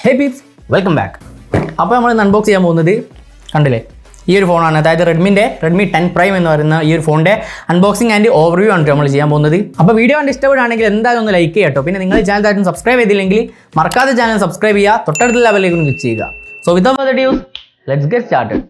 ഹേ Pepys, welcome back. അപ്പോൾ നമ്മൾ unbox ചെയ്യാൻ പോകുന്നത് കണ്ടില്ലേ, ഈ ഒരു ഫോണാണ്. അതായത് റെഡ്മി 10 പ്രൈം എന്ന് പറയുന്ന ഈ ഒരു ഫോണിൻ്റെ അൺബോക്സിംഗ് ആൻഡ് ഓവർവ്യൂ ആണ് നമ്മൾ ചെയ്യാൻ പോകുന്നത്. അപ്പോൾ വീഡിയോ കണ്ട് ഇഷ്ടപ്പെടുകയാണെങ്കിൽ എന്തായാലും ഒന്ന് ലൈക്ക് ചെയ്യാം കേട്ടോ. പിന്നെ നിങ്ങൾ ചാനൽ സബ്സ്ക്രൈബ് ചെയ്തില്ലെങ്കിൽ മറക്കാതെ ചാനൽ സബ്സ്ക്രൈബ് ചെയ്യുക, തൊട്ടടുത്ത ലെവലിലേക്ക് ഒന്ന് ക്ലിക്ക് ചെയ്യുക. So without further adieu, let's get started.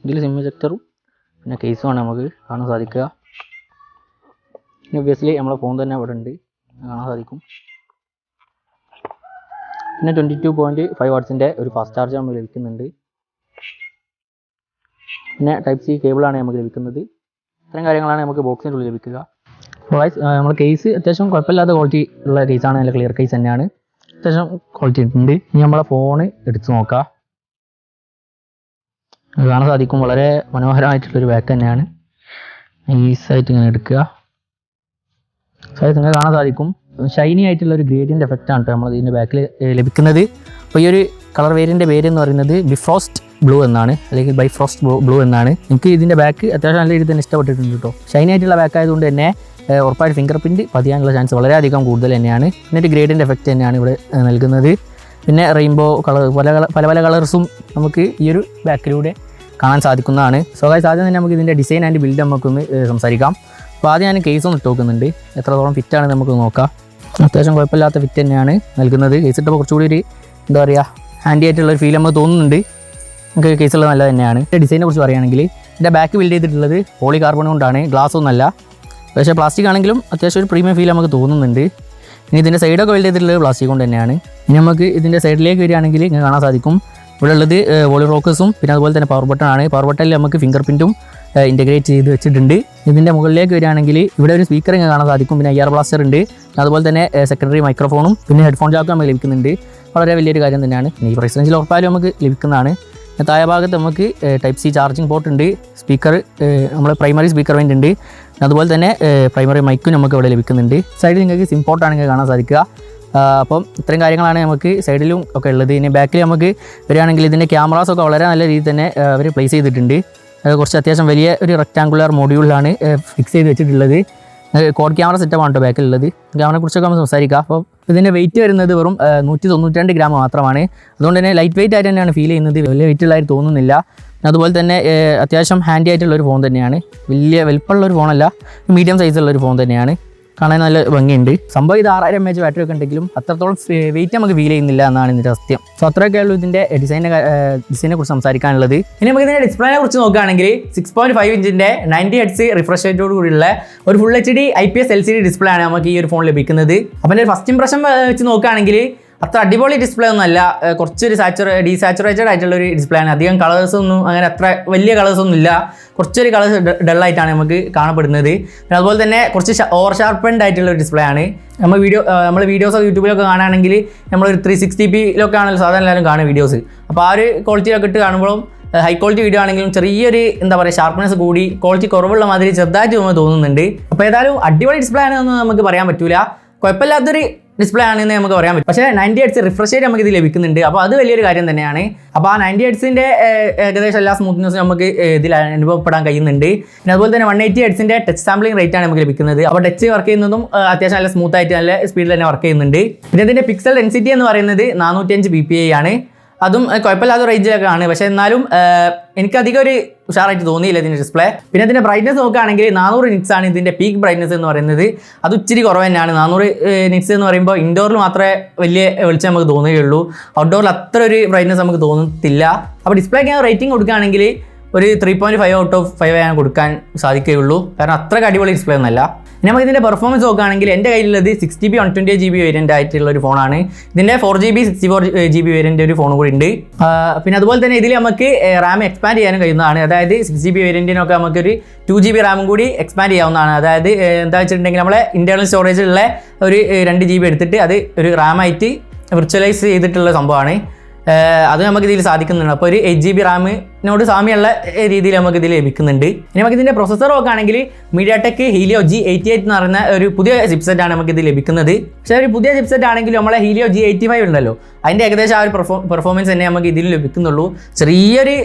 ഇതിൽ സിം ഇജക്ടറും പിന്നെ കേസുമാണ് നമുക്ക് കാണാൻ സാധിക്കുക. പിന്നെ ഒബ്വിയസ്ലി നമ്മളെ ഫോൺ തന്നെ ഇവിടെ ഉണ്ട്, കാണാൻ സാധിക്കും. പിന്നെ 22.5 വാട്ട്സിൻ്റെ ഒരു ഫാസ്റ്റ് ചാർജ് നമുക്ക് ലഭിക്കുന്നുണ്ട്. പിന്നെ ടൈപ്പ് സി കേബിളാണ് നമുക്ക് ലഭിക്കുന്നത്. ഇത്രയും കാര്യങ്ങളാണ് നമുക്ക് ബോക്സിൻ്റെ ഉള്ളിൽ ലഭിക്കുക. നമ്മൾ കേസ് അത്യാവശ്യം കുഴപ്പമില്ലാത്ത ക്വാളിറ്റി ഉള്ള കേസാണ്, നല്ല ക്ലിയർ കേസ് തന്നെയാണ്, അത്യാവശ്യം ക്വാളിറ്റി ഉണ്ട്. ഇനി നമ്മളെ ഫോൺ എടുത്ത് നോക്കാം. കാണാൻ സാധിക്കും, വളരെ മനോഹരമായിട്ടുള്ളൊരു ബാക്ക് തന്നെയാണ്. ഈസായിട്ട് ഇങ്ങനെ എടുക്കുക, നിങ്ങൾക്ക് കാണാൻ സാധിക്കും. ഷൈനി ആയിട്ടുള്ളൊരു ഗ്രേഡിയൻ്റ് എഫക്റ്റാണ് കേട്ടോ നമ്മൾ ഇതിൻ്റെ ബാക്കിൽ ലഭിക്കുന്നത്. അപ്പോൾ ഈ ഒരു കളർ വേരിയൻ്റെ പേര് എന്ന് പറയുന്നത് ബിഫ്രോസ്റ്റ് ബ്ലൂ എന്നാണ്, അല്ലെങ്കിൽ ബൈഫ്രോസ്റ്റ് ബ്ലൂ എന്നാണ്. എനിക്ക് ഇതിൻ്റെ ബാക്ക് അത്യാവശ്യം നല്ല രീതിയിൽ തന്നെ ഇഷ്ടപ്പെട്ടിട്ടുണ്ട് കേട്ടോ. ഷൈനി ആയിട്ടുള്ള ബാക്ക് ആയതുകൊണ്ട് തന്നെ ഉറപ്പായിട്ട് ഫിംഗർ പ്രിൻറ്റ് പതിയാനുള്ള ചാൻസ് വളരെയധികം കൂടുതൽ തന്നെയാണ്. പിന്നെ ഒരു ഗ്രേഡിയൻ്റ് എഫക്റ്റ് തന്നെയാണ് ഇവിടെ നൽകുന്നത്. പിന്നെ റെയിൻബോ കളർ പല പല കളേഴ്സും നമുക്ക് ഈ ഒരു ബാക്കിലൂടെ കാണാൻ സാധിക്കുന്നതാണ്. സോ ഗൈസ്, ആദ്യം തന്നെ നമുക്ക് ഇതിൻ്റെ ഡിസൈൻ ആൻഡ് ബിൽഡ് നമുക്കൊന്ന് സംസാരിക്കാം. അപ്പോൾ ആദ്യം ഞാൻ കേസ് ഒന്ന് ഇട്ട് നോക്കുന്നുണ്ട്, എത്രത്തോളം ഫിറ്റാണ് നമുക്ക് നോക്കാം. അത്യാവശ്യം കുഴപ്പമില്ലാത്ത ഫിറ്റ് തന്നെയാണ് നൽകുന്നത്. കേസ് ഇട്ടപ്പോൾ കുറച്ചുകൂടി ഒരു എന്താ പറയുക, ഹാൻഡി ആയിട്ടുള്ളൊരു ഫീൽ നമുക്ക് തോന്നുന്നുണ്ട്. നമുക്ക് കേസുള്ളത് നല്ല തന്നെയാണ്. ഡിസൈനെ കുറിച്ച് പറയുകയാണെങ്കിൽ ഇതിൻ്റെ ബാക്ക് ബിൽഡ് ചെയ്തിട്ടുള്ളത് പോളി കാർബൺ കൊണ്ടാണ്, ഗ്ലാസ് ഒന്നല്ല. പക്ഷേ പ്ലാസ്റ്റിക് ആണെങ്കിലും അത്യാവശ്യം ഒരു പ്രീമിയം ഫീൽ നമുക്ക് തോന്നുന്നുണ്ട്. ഇനി ഇതിൻ്റെ സൈഡൊക്കെ ബിൽഡ് ചെയ്തിട്ടുള്ളത് പ്ലാസ്റ്റിക് കൊണ്ട് തന്നെയാണ്. ഇനി നമുക്ക് ഇതിൻ്റെ സൈഡിലേക്ക് വരികയാണെങ്കിൽ ഇങ്ങനെ കാണാൻ സാധിക്കും, ഇവിടെ ഉള്ളത് വോളി റോക്കേഴ്സും പിന്നെ അതുപോലെ തന്നെ പവർ ബട്ടൺ ആണ്. പവർ ബട്ടണിൽ നമുക്ക് ഫിംഗർ പ്രിൻറ്റും ഇൻറ്റഗ്രേറ്റ് ചെയ്ത് വെച്ചിട്ടുണ്ട്. ഇതിൻ്റെ മുകളിലേക്ക് വരികയാണെങ്കിൽ ഇവിടെ ഒരു സ്പീക്കർ ഇങ്ങനെ കാണാൻ സാധിക്കും. പിന്നെ IR ബ്ലാസ്റ്റർ ഉണ്ട്, അതുപോലെ തന്നെ സെക്കൻഡറി മൈക്രോഫോണും പിന്നെ ഹെഡ്ഫോൺ ജാക്കും നമുക്ക് ലഭിക്കുന്നുണ്ട്. വളരെ വലിയൊരു കാര്യം തന്നെയാണ്. ഈ പ്രൈസ് റേഞ്ചിൽ ഉറപ്പായാലും നമുക്ക് ലഭിക്കുന്നതാണ്. താഴെ ഭാഗത്ത് നമുക്ക് ടൈപ്പ് സി ചാർജിങ് പോർട്ട് ഉണ്ട്, സ്പീക്കർ നമ്മൾ പ്രൈമറി സ്പീക്കർ വേണ്ടി ഉണ്ട്, അതുപോലെ തന്നെ പ്രൈമറി മൈക്കും നമുക്ക് ഇവിടെ ലഭിക്കുന്നുണ്ട്. സൈഡിൽ നിങ്ങൾക്ക് സിം പോർട്ടാണ് നിങ്ങൾക്ക് കാണാൻ സാധിക്കുക. അപ്പം ഇത്രയും കാര്യങ്ങളാണ് നമുക്ക് സൈഡിലും ഒക്കെ ഉള്ളത്. ഇനി ബാക്കിൽ നമുക്ക് വരികയാണെങ്കിൽ ഇതിൻ്റെ ക്യാമറാസൊക്കെ വളരെ നല്ല രീതിയിൽ തന്നെ അവർ പ്ലേസ് ചെയ്തിട്ടുണ്ട്. കുറച്ച് അത്യാവശ്യം വലിയ ഒരു റെക്ടാങ്കുലർ മോഡ്യൂളിലാണ് ഫിക്സ് ചെയ്ത് വെച്ചിട്ടുള്ളത്. കോഡ് ക്യാമറ സെറ്റപ്പാണ് കേട്ടോ ബാക്കിലുള്ളത്. ക്യാമറയെ കുറിച്ചൊക്കെ നമ്മൾ സംസാരിക്കാം. അപ്പോൾ ഇതിൻ്റെ വെയിറ്റ് വരുന്നത് വെറും 192 ഗ്രാം മാത്രമാണ്. അതുകൊണ്ട് തന്നെ ലൈറ്റ് വെയിറ്റ് ആയിട്ട് തന്നെയാണ് ഫീൽ ചെയ്യുന്നത്, വലിയ വെയിറ്റുള്ളതായിട്ട് തോന്നുന്നില്ല. അതുപോലെ തന്നെ അത്യാവശ്യം ഹാൻഡി ആയിട്ടുള്ളൊരു ഫോൺ തന്നെയാണ്, വലിയ വലിപ്പമുള്ളൊരു ഫോണല്ല, മീഡിയം സൈസുള്ളൊരു ഫോൺ തന്നെയാണ്. കാണാൻ നല്ല ഭംഗിയുണ്ട്. സംഭവം ഇത് 6000 mAh ബാറ്ററി ഒക്കെ ഉണ്ടെങ്കിലും അത്രത്തോളം വെയിറ്റ് നമുക്ക് ഫീൽ ചെയ്യുന്നില്ല എന്നാണ് ഇതിൻ്റെ സത്യം. സോ അത്രയൊക്കെ ഉള്ളൂ ഇതിൻ്റെ ഡിസൈനെ കുറിച്ച് സംസാരിക്കാനുള്ളത്. ഇനി നമുക്ക് ഇതിൻ്റെ ഡിസ്പ്ലേനെ കുറിച്ച് നോക്കുകയാണെങ്കിൽ 6.5 ഇഞ്ചിൻ്റെ 90 Hz റിഫ്രഷ് റേറ്റോട് കൂടിയുള്ള ഒരു full HD IPS LCD display ആണ് നമുക്ക് ഈ ഒരു ഫോൺ ലഭിക്കുന്നത്. അപ്പോൾ എൻ്റെ ഫസ്റ്റ് ഇംപ്രഷൻ വെച്ച് നോക്കുകയാണെങ്കിൽ അത്ര അടിപൊളി ഡിസ്പ്ലേ ഒന്നുമല്ല, കുറച്ചൊരു ഡീസാച്ചുറേറ്റഡ് ആയിട്ടുള്ളൊരു ഡിസ്പ്ലേ ആണ്. അധികം കളേഴ്സൊന്നും അങ്ങനെ അത്ര വലിയ കളേഴ്സൊന്നും ഇല്ല, കുറച്ചൊരു കളേഴ്സ് ഡള്ളായിട്ടാണ് നമുക്ക് കാണപ്പെടുന്നത്. പിന്നെ അതുപോലെ തന്നെ കുറച്ച് ഓവർ ഷാർപ്പൻഡ് ആയിട്ടുള്ള ഒരു ഡിസ്പ്ലേ ആണ്. നമ്മൾ വീഡിയോസൊക്കെ യൂട്യൂബിലൊക്കെ കാണുകയാണെങ്കിൽ നമ്മളൊരു 360p ആണല്ലോ സാധാരണ എല്ലാവരും കാണുക വീഡിയോസ്. അപ്പോൾ ആ ഒരു ക്വാളിറ്റിയിലൊക്കെ ഇട്ട് കാണുമ്പോഴും ഹൈ ക്വാളിറ്റി വീഡിയോ ആണെങ്കിലും ചെറിയൊരു എന്താ പറയുക ഷാർപ്പ്നെസ് കൂടി ക്വാളിറ്റി കുറവുള്ള മാതിരി ചെറുതായിട്ട് നമുക്ക് തോന്നുന്നുണ്ട്. അപ്പോൾ ഏതായാലും അടിപൊളി ഡിസ്പ്ലേ ആണെന്ന് നമുക്ക് പറയാൻ പറ്റില്ല, കുഴപ്പമില്ലാത്തൊരു ഡിസ്പ്ലേ ആണെന്ന് നമുക്ക് പറയാൻ പറ്റും. പക്ഷേ 90 Hz റിഫ്രഷ് റേറ്റ് നമുക്ക് ഇത് ലഭിക്കുന്നുണ്ട്. അപ്പോൾ അത് വലിയൊരു കാര്യം തന്നെയാണ്. അപ്പോൾ ആ 90 Hzൻ്റെ ഏകദേശം എല്ലാ സ്മൂത്ത്നെസ്സും നമുക്ക് ഇതിൽ അനുഭവപ്പെടാൻ കഴിയുന്നുണ്ട്. പിന്നെ അതുപോലെ തന്നെ 180 Hzൻ്റെ ടച്ച് സാമ്പിളിംഗ് റേറ്റ് ആണ് നമുക്ക് ലഭിക്കുന്നത്. അപ്പോൾ ടച്ച് വർക്ക് ചെയ്യുന്നതും അത്യാവശ്യം നല്ല സ്മൂത്ത് ആയിട്ട് നല്ല സ്പീഡിൽ തന്നെ വർക്ക് ചെയ്യുന്നുണ്ട്. പിന്നെ ഇതിൻ്റെ പിക്സൽ ഡെൻസിറ്റി എന്ന് പറയുന്നത് 405 ppi ആണ്. അതും കുഴപ്പമില്ലാത്ത റേഞ്ചിലൊക്കെ ആണ്. പക്ഷേ എന്നാലും എനിക്കധികം ഒരു ഉഷാറായിട്ട് തോന്നിയില്ല ഇതിൻ്റെ ഡിസ്പ്ലേ. പിന്നെ ഇതിൻ്റെ ബ്രൈറ്റ്നസ് നോക്കുകയാണെങ്കിൽ 400 nits ആണ് ഇതിൻ്റെ പീക്ക് ബ്രൈറ്റ്നസ് എന്ന് പറയുന്നത്. അത് ഇച്ചിരി കുറവ് തന്നെയാണ്. 400 nits എന്ന് പറയുമ്പോൾ ഇൻഡോറിൽ മാത്രമേ വലിയ വെളിച്ചം നമുക്ക് തോന്നുകയുള്ളൂ, ഔട്ട്ഡോറിൽ അത്ര ഒരു ബ്രൈറ്റ്നസ് നമുക്ക് തോന്നത്തില്ല. അപ്പോൾ ഡിസ്പ്ലേക്ക് ഞാൻ റേറ്റിംഗ് കൊടുക്കുകയാണെങ്കിൽ ഒരു 3.5 out of 5 ഞാൻ കൊടുക്കാൻ സാധിക്കുകയുള്ളൂ, കാരണം അത്രയ്ക്ക് അടിപൊളി ഡിസ്പ്ലേ ഒന്നല്ല. ഇനി നമുക്ക് ഇതിൻ്റെ പെർഫോമൻസ് നോക്കുകയാണെങ്കിൽ എൻ്റെ കയ്യിലുള്ളത് 6GB 128GB വേരിയൻ്റ് ആയിട്ടുള്ള ഒരു ഫോണാണ്. ഇതിൻ്റെ 4GB 64GB വേരിയൻ്റ് ഒരു ഫോൺ കൂടി ഉണ്ട്. പിന്നെ അതുപോലെ തന്നെ ഇതിൽ നമുക്ക് റാം എക്സ്പാൻഡ് ചെയ്യാനും കഴിയുന്നതാണ്. അതായത് 6GB വേരിയൻറ്റിനൊക്കെ നമുക്കൊരു 2GB റാമും കൂടി എക്സ്പാൻഡ് ചെയ്യാവുന്നതാണ്. അതായത് എന്താ വെച്ചിട്ടുണ്ടെങ്കിൽ നമ്മളെ ഇൻറ്റേർണൽ സ്റ്റോറേജിലുള്ള ഒരു 2GB എടുത്തിട്ട് അത് ഒരു റാമായിട്ട് വിർച്വലൈസ് ചെയ്തിട്ടുള്ള സംഭവമാണ്. അത് നമുക്ക് ഇതിൽ സാധിക്കുന്നുണ്ട്. അപ്പോൾ ഒരു 8GB റാമിനോട് സാമ്യമുള്ള രീതിയിൽ നമുക്ക് ഇതിൽ ലഭിക്കുന്നുണ്ട്. ഇനി നമുക്ക് ഇതിൻ്റെ പ്രൊസസ്സർ നോക്കുകയാണെങ്കിൽ MediaTek Helio G88 എന്ന് പറയുന്ന ഒരു പുതിയ ചിപ്സെറ്റാണ് നമുക്ക് ഇത് ലഭിക്കുന്നത്. പക്ഷേ ഒരു പുതിയ ചിപ്സെറ്റ് ആണെങ്കിലും നമ്മളെ Helio G85 ഉണ്ടല്ലോ, അതിൻ്റെ ഏകദേശം ആ ഒരു പെർഫോമൻസ് തന്നെ നമുക്ക് ഇതിൽ ലഭിക്കുന്നുള്ളൂ. ചെറിയൊരു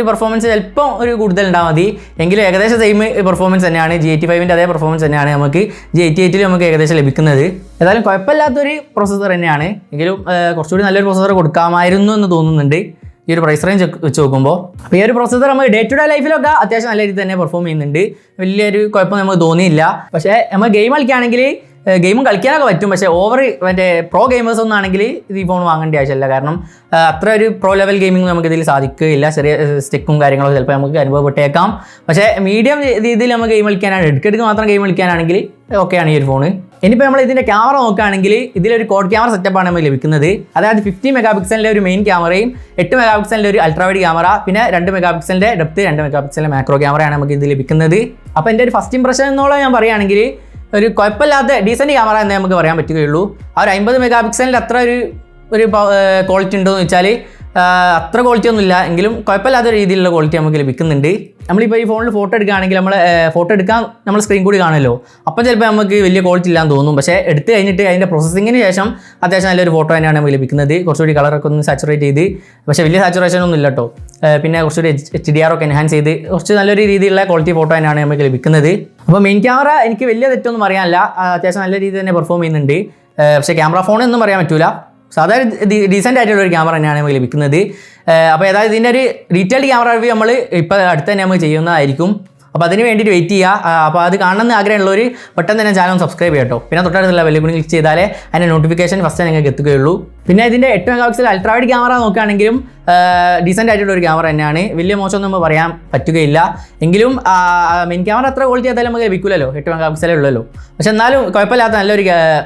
പെർഫോമൻസ് ചിലപ്പം ഒരു കൂടുതൽ ഉണ്ടാകും മതി, എങ്കിലും ഏകദേശം സെയിം പെർഫോമൻസ് തന്നെയാണ്. G85ൻ്റെ അതേ പെർഫോമൻസ് തന്നെയാണ് നമുക്ക് G88 നമുക്ക് ഏകദേശം ലഭിക്കുന്നത്. ഏതായാലും കുഴപ്പമില്ലാത്തൊരു പ്രൊസസ്സർ തന്നെയാണ്, എങ്കിലും കുറച്ചുകൂടി നല്ലൊരു പ്രൊസസ്സർ കൊടുക്കാമായിരുന്നു എന്ന് തോന്നുന്നുണ്ട് ഈ ഒരു പ്രൈസ് റേഞ്ച് വെച്ച് നോക്കുമ്പോൾ. അപ്പോൾ ഈ ഒരു പ്രൊസസ്സർ നമുക്ക് ഡേ ടു ഡേ ലൈഫിലൊക്കെ അത്യാവശ്യം നല്ല രീതിയിൽ തന്നെ പെർഫോം ചെയ്യുന്നുണ്ട്. വലിയൊരു കുഴപ്പം നമുക്ക് തോന്നിയില്ല. പക്ഷേ നമ്മൾ ഗെയിം കളിക്കുകയാണെങ്കിൽ ഗെയിമും കളിക്കാനൊക്കെ പറ്റും. പക്ഷേ മറ്റേ പ്രോ ഗെയിമേഴ്സ് ഒന്നും ആണെങ്കിൽ ഈ ഫോൺ വാങ്ങേണ്ട ആവശ്യമില്ല. കാരണം അത്ര ഒരു പ്രോ ലെവൽ ഗെയിമിംഗ് നമുക്കിതിൽ സാധിക്കില്ല. ചെറിയ സ്റ്റിക്കും കാര്യങ്ങളൊക്കെ ചിലപ്പോൾ നമുക്ക് അനുഭവപ്പെട്ടേക്കാം. പക്ഷേ മീഡിയം രീതിയിൽ നമുക്ക് ഗെയിം കളിക്കാനാണ്, ഇടയ്ക്കിടയ്ക്ക് മാത്രം ഗെയിം കളിക്കാനാണെങ്കിൽ ഓക്കെയാണ് ഈ ഒരു ഫോൺ. ഇനിയിപ്പോൾ നമ്മൾ ഇതിൻ്റെ ക്യാമറ നോക്കുകയാണെങ്കിൽ ഇതിലൊരു കോഡ് ക്യാമറ സെറ്റപ്പാണ് നമുക്ക് ലഭിക്കുന്നത്. അതായത് 50 മെഗാപിക്സലിൻ്റെ ഒരു മെയിൻ ക്യാമറയും 8 മെഗാപിക്സലിൻ്റെ ഒരു അൾട്രാ വൈഡ് ക്യാമറ, പിന്നെ 2 മെഗാപിക്സലിൻ്റെ ഡെപ്ത്, 2 മെഗാപിക്സലിൻ്റെ മാക്രോ ക്യാമറയാണ് നമുക്ക് ഇത് ലഭിക്കുന്നത്. അപ്പോൾ എൻ്റെ ഒരു ഫസ്റ്റ് ഇംപ്രഷൻ എന്നുള്ള ഞാൻ പറയുകയാണെങ്കിൽ ഒരു കുഴപ്പമില്ലാത്ത ഡീസൻറ്റ് ക്യാമറ എന്നേ നമുക്ക് പറയാൻ പറ്റുകയുള്ളൂ. ആ ഒരു 50 മെഗാപിക്സലിൻ്റെ അത്ര ഒരു ക്വാളിറ്റി ഉണ്ടോ എന്ന് വെച്ചാൽ അത്ര ക്വാളിറ്റി ഒന്നുമില്ല, എങ്കിലും കുഴപ്പമില്ലാത്ത രീതിയിലുള്ള ക്വാളിറ്റി നമുക്ക് ലഭിക്കുന്നുണ്ട്. നമ്മളിപ്പോൾ ഈ ഫോണിൽ ഫോട്ടോ എടുക്കുകയാണെങ്കിൽ ഫോട്ടോ എടുക്കാൻ നമ്മൾ സ്ക്രീൻ കൂടി കാണുമല്ലോ, അപ്പോൾ ചിലപ്പോൾ നമുക്ക് വലിയ ക്വാളിറ്റി ഇല്ലാന്ന് തോന്നും. പക്ഷേ എടുത്ത് കഴിഞ്ഞിട്ട് അതിൻ്റെ പ്രോസസ്സിങ്ങിന് ശേഷം അത്യാവശ്യം നല്ലൊരു ഫോട്ടോ തന്നെയാണ് നമുക്ക് ലഭിക്കുന്നത്. കുറച്ചുകൂടി കളറൊക്കെ ഒന്ന് സാച്ചുറേറ്റ് ചെയ്ത്, പക്ഷേ വലിയ സാച്ചുറേഷൻ ഒന്നും ഇല്ല കേട്ടോ. പിന്നെ കുറച്ചുകൂടി HDR ഒക്കെ എൻഹാൻസ് ചെയ്ത് കുറച്ച് നല്ലൊരു രീതിയിലുള്ള ക്വാളിറ്റി ഫോട്ടോ തന്നെയാണ് നമുക്ക് ലഭിക്കുന്നത്. അപ്പോൾ മെയിൻ ക്യാമറ എനിക്ക് വലിയ തെറ്റൊന്നും പറയാനില്ല, അത്യാവശ്യം നല്ല രീതിയിൽ തന്നെ പെർഫോം ചെയ്യുന്നുണ്ട്. പക്ഷേ ക്യാമറ ഫോൺ ഒന്നും പറയാൻ പറ്റില്ല, സാധാരണ ഡീസൻ്റ് ആയിട്ടുള്ള ഒരു ക്യാമറ തന്നെയാണ് നമുക്ക് ലഭിക്കുന്നത്. അപ്പോൾ ഏതായാലും ഇതിൻ്റെ ഒരു ഡീറ്റെയിൽഡ് ക്യാമറ റിവ്യൂ നമ്മൾ ഇപ്പോൾ അടുത്ത് തന്നെ നമുക്ക് ചെയ്യുന്നതായിരിക്കും. അപ്പോൾ അതിന് വേണ്ടിയിട്ട് വെയിറ്റ് ചെയ്യുക. അപ്പോൾ അത് കാണണമെന്ന് ആഗ്രഹമുള്ളവർ പെട്ടെന്ന് തന്നെ ചാനൽ സബ്സ്ക്രൈബ് ചെയ്യാം കേട്ടോ. പിന്നെ തൊട്ടടുത്തുള്ള ബെൽ കൂടി ക്ലിക്ക് ചെയ്താലേ അതിൻ്റെ നോട്ടിഫിക്കേഷൻ ഫസ്റ്റ് നിങ്ങൾക്ക് എത്തുകയുള്ളൂ. പിന്നെ ഇതിൻ്റെ 8 മെഗാപിക്സൽ അൾട്രാ വൈഡ് ക്യാമറ നോക്കുകയാണെങ്കിലും ഡീസൻ്റ് ആയിട്ടുള്ള ഒരു ക്യാമറ തന്നെയാണ്, വലിയ മോശമൊന്നും നമ്മൾ പറയാൻ പറ്റുകയില്ല. എങ്കിലും മെയിൻ ക്യാമറ അത്ര ക്വാളിറ്റി ആയാലും നമുക്ക് ലഭിക്കില്ലല്ലോ, 8 മെഗാപിക്സലേ ഉള്ളല്ലോ. പക്ഷെ എന്നാലും കുഴപ്പമില്ലാത്ത നല്ലൊരു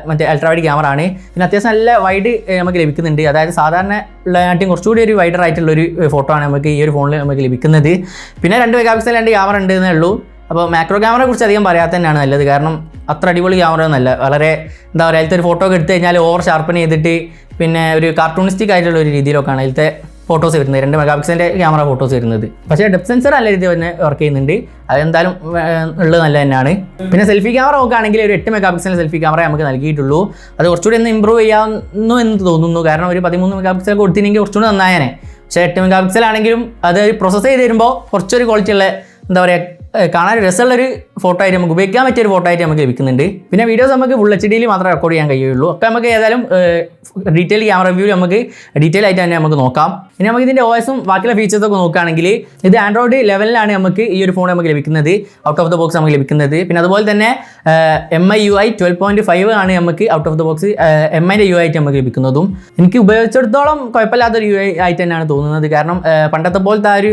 മറ്റേ അൾട്രാ വൈഡ് ക്യാമറ ആണ്. പിന്നെ അത്യാവശ്യം നല്ല വൈഡ് നമുക്ക് ലഭിക്കുന്നുണ്ട്, അതായത് സാധാരണ ഉള്ളതിനായിട്ടും കുറച്ചുകൂടി ഒരു വൈഡർ ആയിട്ടുള്ളൊരു ഫോട്ടോ ആണ് നമുക്ക് ഈ ഒരു ഫോണിൽ നമുക്ക് ലഭിക്കുന്നത്. പിന്നെ 2 മെഗാപിക്സൽ ക്യാമറ ഉണ്ട് എന്നേ ഉള്ളൂ. അപ്പോൾ മാക്രോ ക്യാമറയെ കുറിച്ച് അധികം പറയാത്ത തന്നെയാണ് നല്ലത്, കാരണം അത്ര അടിപൊളി ക്യാമറ ഒന്നല്ല. വളരെ എന്താ പറയുക, അതിലത്തെ ഒരു ഫോട്ടോ ഒക്കെ എടുത്തു കഴിഞ്ഞാൽ ഓവർ ഷാർപ്പൻ ചെയ്തിട്ട് പിന്നെ ഒരു കാർട്ടൂണിസ്റ്റിക് ആയിട്ടുള്ള ഒരു രീതിയിലൊക്കെയാണ് അതിലത്തെ ഫോട്ടോസ് വരുന്നത്, 2 മെഗാപിക്സലിൻ്റെ ക്യാമറ ഫോട്ടോസ് വരുന്നത്. പക്ഷേ ഡെപ്ത് സെൻസർ നല്ല രീതിയിൽ തന്നെ വർക്ക് ചെയ്യുന്നുണ്ട്, അതെന്തായാലും ഉള്ളത് നല്ല തന്നെയാണ്. പിന്നെ സെൽഫി ക്യാമറ നോക്കുകയാണെങ്കിൽ ഒരു 8 മെഗാപിക്സലിൻ്റെ സെൽഫി ക്യാമറ നമുക്ക് നൽകിയിട്ടുള്ളൂ. അത് കുറച്ചുകൂടി ഒന്ന് ഇമ്പ്രൂവ് ചെയ്യാവുന്നു എന്ന് തോന്നുന്നു, കാരണം ഒരു 13 മെഗാപിക്സൽ കൊടുത്തില്ലെങ്കിൽ കുറച്ചുകൂടി നന്നായനെ. പക്ഷേ 8 മെഗാപിക്സൽ ആണെങ്കിലും അത് പ്രോസസ്സ് ചെയ്ത് തരുമ്പോൾ കുറച്ചൊരു ക്വാളിറ്റി ഉള്ള എന്താ പറയുക, കാണാൻ രസമുള്ളൊരു ഫോട്ടോ ആയിട്ട് നമുക്ക് ഉപയോഗിക്കാൻ പറ്റിയൊരു ഫോട്ടോ ആയിട്ട് നമുക്ക് ലഭിക്കുന്നുണ്ട്. പിന്നെ വീഡിയോസ് നമുക്ക് ഫുൾ HDയിൽ മാത്രമേ റെക്കോർഡ് ചെയ്യാൻ കഴിയുള്ളൂ. ഒക്കെ നമുക്ക് ഏതായാലും ഡീറ്റെയിൽ ക്യാമറ റിവ്യൂവിൽ നമുക്ക് ഡീറ്റെയിൽ ആയിട്ട് തന്നെ നമുക്ക് നോക്കാം. ഇനി നമുക്ക് ഇതിൻ്റെ OSഉം ബാക്കിയുള്ള ഫീച്ചേഴ്സൊക്കെ നോക്കുകയാണെങ്കിൽ ഇത് ആൻഡ്രോയിഡ് 11 നമുക്ക് ഈ ഒരു ഫോൺ നമുക്ക് ലഭിക്കുന്നത്, ഔട്ട് ഓഫ് ദ ബോക്സ് നമുക്ക് ലഭിക്കുന്നത്. പിന്നെ അതുപോലെ തന്നെ MIUI 12.5 ആണ് നമുക്ക് ഔട്ട് ഓഫ് ദ ബോക്സ് MIൻ്റെ UI ആയിട്ട് നമുക്ക് ലഭിക്കുന്നതും. എനിക്ക് ഉപയോഗിച്ചിടത്തോളം കുഴപ്പമില്ലാത്തൊരു UI ആയിട്ട് തന്നെയാണ് തോന്നുന്നത്, കാരണം പണ്ടത്തെ പോലത്തെ ആ ഒരു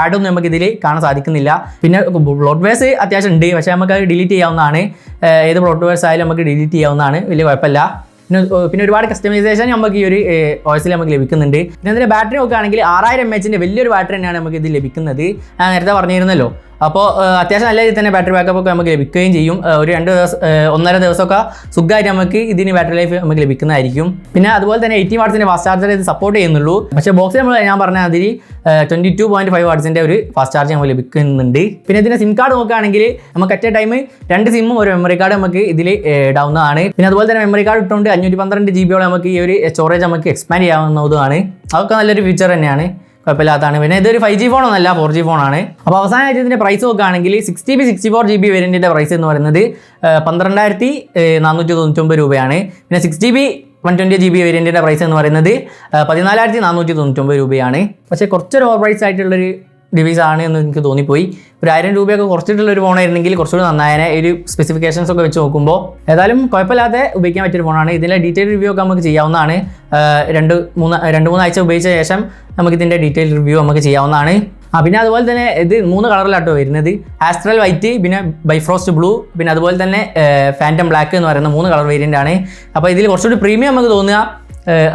ആഡൊന്നും നമുക്ക് ഇതിൽ കാണാൻ സാധിക്കുന്നില്ല. പിന്നെ ബ്ലോട്ട്വെയർസ് അത്യാവശ്യം ഉണ്ട്, പക്ഷേ നമുക്ക് അത് ഡിലീറ്റ് ചെയ്യാവുന്നതാണ്. ഏത് ബ്ലോട്ട്വെയർസ് ആയാലും നമുക്ക് ഡിലീറ്റ് ചെയ്യാവുന്നതാണ്, വലിയ കുഴപ്പമില്ല. പിന്നെ ഒരുപാട് കസ്റ്റമൈസേഷൻ നമുക്ക് ഈ ഒരു OSൽ നമുക്ക് ലഭിക്കുന്നുണ്ട്. പിന്നെ അതിൻ്റെ ബാറ്ററി നോക്കുകയാണെങ്കിൽ 6000 mAh വലിയൊരു ബാറ്ററി തന്നെയാണ് നമുക്ക് ഇത് ലഭിക്കുന്നത്, ഞാൻ നേരത്തെ പറഞ്ഞിരുന്നല്ലോ. അപ്പോൾ അത്യാവശ്യം നല്ല രീതിയിൽ തന്നെ ബാറ്ററി ബാക്കപ്പ് ഒക്കെ നമുക്ക് ലഭിക്കുകയും ചെയ്യും. ഒരു 2 ദിവസം 1.5 ദിവസമൊക്കെ സുഖമായിട്ട് നമുക്ക് ഇതിന് ബാറ്ററി ലൈഫ് നമുക്ക് ലഭിക്കുന്നതായിരിക്കും. പിന്നെ അതുപോലെ തന്നെ 80 വാട്ട്സിൻ്റെ ഫാസ്റ്റ് ചാർജർ ഇത് സപ്പോർട്ട് ചെയ്യുന്നുള്ളൂ. പക്ഷേ ബോക്സിൽ ഞാൻ പറഞ്ഞ അതിൽ 22.5 വാട്ട്സിൻ്റെ ഒരു ഫാസ്റ്റ് ചാർജ് നമുക്ക് ലഭിക്കുന്നുണ്ട്. പിന്നെ ഇതിൻ്റെ സിം കാർഡ് നോക്കുകയാണെങ്കിൽ നമുക്ക് അറ്റ് എ ടൈം 2 സിമ്മും ഒരു മെമ്മറി കാർഡ് നമുക്ക് ഇതിൽ ഇടാവുന്നതാണ്. പിന്നെ അതുപോലെ തന്നെ മെമ്മറി കാർഡ് ഇട്ടുകൊണ്ട് 512 GB നമുക്ക് ഈ ഒരു സ്റ്റോറേജ് നമുക്ക് എക്സ്പാൻഡ് ചെയ്യാവുന്നതുമാണ്. അതൊക്കെ നല്ലൊരു ഫീച്ചർ തന്നെയാണ്, കുഴപ്പമില്ലാത്തതാണ്. പിന്നെ ഇതൊരു 5G ഫോണൊന്നല്ല, 4G ഫോണാണ്. അപ്പോൾ അവസാനമായിട്ട് ഇതിൻ്റെ പ്രൈസ് നോക്കുകയാണെങ്കിൽ 6GB 64GB വേരിയൻറ്റിൻ്റെ പ്രൈസ് എന്ന് പറയുന്നത് 12,499 രൂപയാണ്. പിന്നെ 6GB 120GB വേരിയൻറ്റിൻ്റെ പ്രൈസ് എന്ന് പറയുന്നത് 14,499 രൂപയാണ്. പക്ഷേ കുറച്ചൊരു ഓവർ പ്രൈസ് ആയിട്ടുള്ളൊരു ഡിവൈസ് ആണ് എന്ന് എനിക്ക് തോന്നിപ്പോയി. ഒരു 1000 രൂപയൊക്കെ കുറച്ചിട്ടുള്ളൊരു ഫോണായിരുന്നെങ്കിൽ കുറച്ചുകൂടി നന്നായനെ ഈ ഒരു സ്പെസിഫിക്കേഷൻസ് ഒക്കെ വെച്ച് നോക്കുമ്പോൾ. ഏതായാലും കുഴപ്പമില്ലാതെ ഉപയോഗിക്കാൻ പറ്റിയൊരു ഫോണാണ്. ഇതിൻ്റെ ഡീറ്റെയിൽ റിവ്യൂ ഒക്കെ നമുക്ക് ചെയ്യാവുന്നതാണ്. 2-3 ആഴ്ച ഉപയോഗിച്ച ശേഷം നമുക്കിതിൻ്റെ ഡീറ്റെയിൽ റിവ്യൂ നമുക്ക് ചെയ്യാവുന്നതാണ്. പിന്നെ അതുപോലെ തന്നെ ഇത് 3 കളറിലാട്ടോ വരുന്നത്, ആസ്ട്രൽ വൈറ്റ്, പിന്നെ ബൈഫ്രോസ്റ്റ് ബ്ലൂ, പിന്നെ അതുപോലെ തന്നെ ഫാൻറ്റം ബ്ലാക്ക് എന്ന് പറയുന്ന 3 കളർ വേരിയൻ്റ് ആണ്. അപ്പോൾ ഇതിൽ കുറച്ചുകൂടി പ്രീമിയം നമുക്ക് തോന്നുക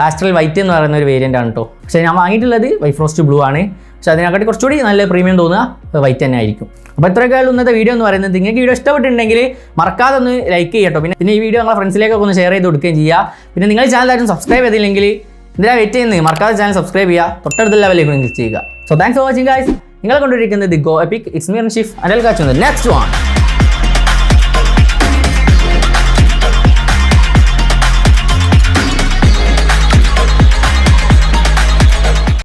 ആസ്ട്രൽ വൈറ്റ് എന്ന് പറയുന്ന ഒരു വേരിയൻ്റ് ആണ് കേട്ടോ. പക്ഷേ ഞാൻ വാങ്ങിയിട്ടുള്ളത് ബൈഫ്രോസ്റ്റ് ബ്ലൂ ആണ്. പക്ഷേ അതിനെക്കാട്ടി കുറച്ചുകൂടി നല്ല പ്രീമിയം തോന്നുക വൈറ്റ് തന്നെ ആയിരിക്കും. അപ്പോൾ ഇത്രയൊക്കെ ഇന്നത്തെ വീഡിയോ എന്ന് പറയുന്നത്. നിങ്ങൾക്ക് വീഡിയോ ഇഷ്ടപ്പെട്ടിട്ടുണ്ടെങ്കിൽ മറക്കാതെ ഒന്ന് ലൈക്ക് ചെയ്യട്ടോ. പിന്നെ ഈ വീഡിയോ നിങ്ങളുടെ ഫ്രണ്ട്സിലേക്കൊക്കെ ഒന്ന് ഷെയർ ചെയ്ത് കൊടുക്കുകയും ചെയ്യുക. പിന്നെ നിങ്ങൾ ചാനൽ ആരും സബ്സ്ക്രൈബ് ചെയ്തില്ലെങ്കിൽ എന്തിനാ വെയിറ്റ് ചെയ്യുന്നത്? മറക്കാതെ ചാനൽ സബ്സ്ക്രൈബ് ചെയ്യുക, തൊട്ടടുത്തുള്ള ബെല്ലൈക്കൺ ക്ലിക്ക് ചെയ്യുക. So thanks for watching guys. നിങ്ങളെ കൊണ്ടിരിക്കുന്നത് the Go Epic. It's me Shif. And I'll catch next one.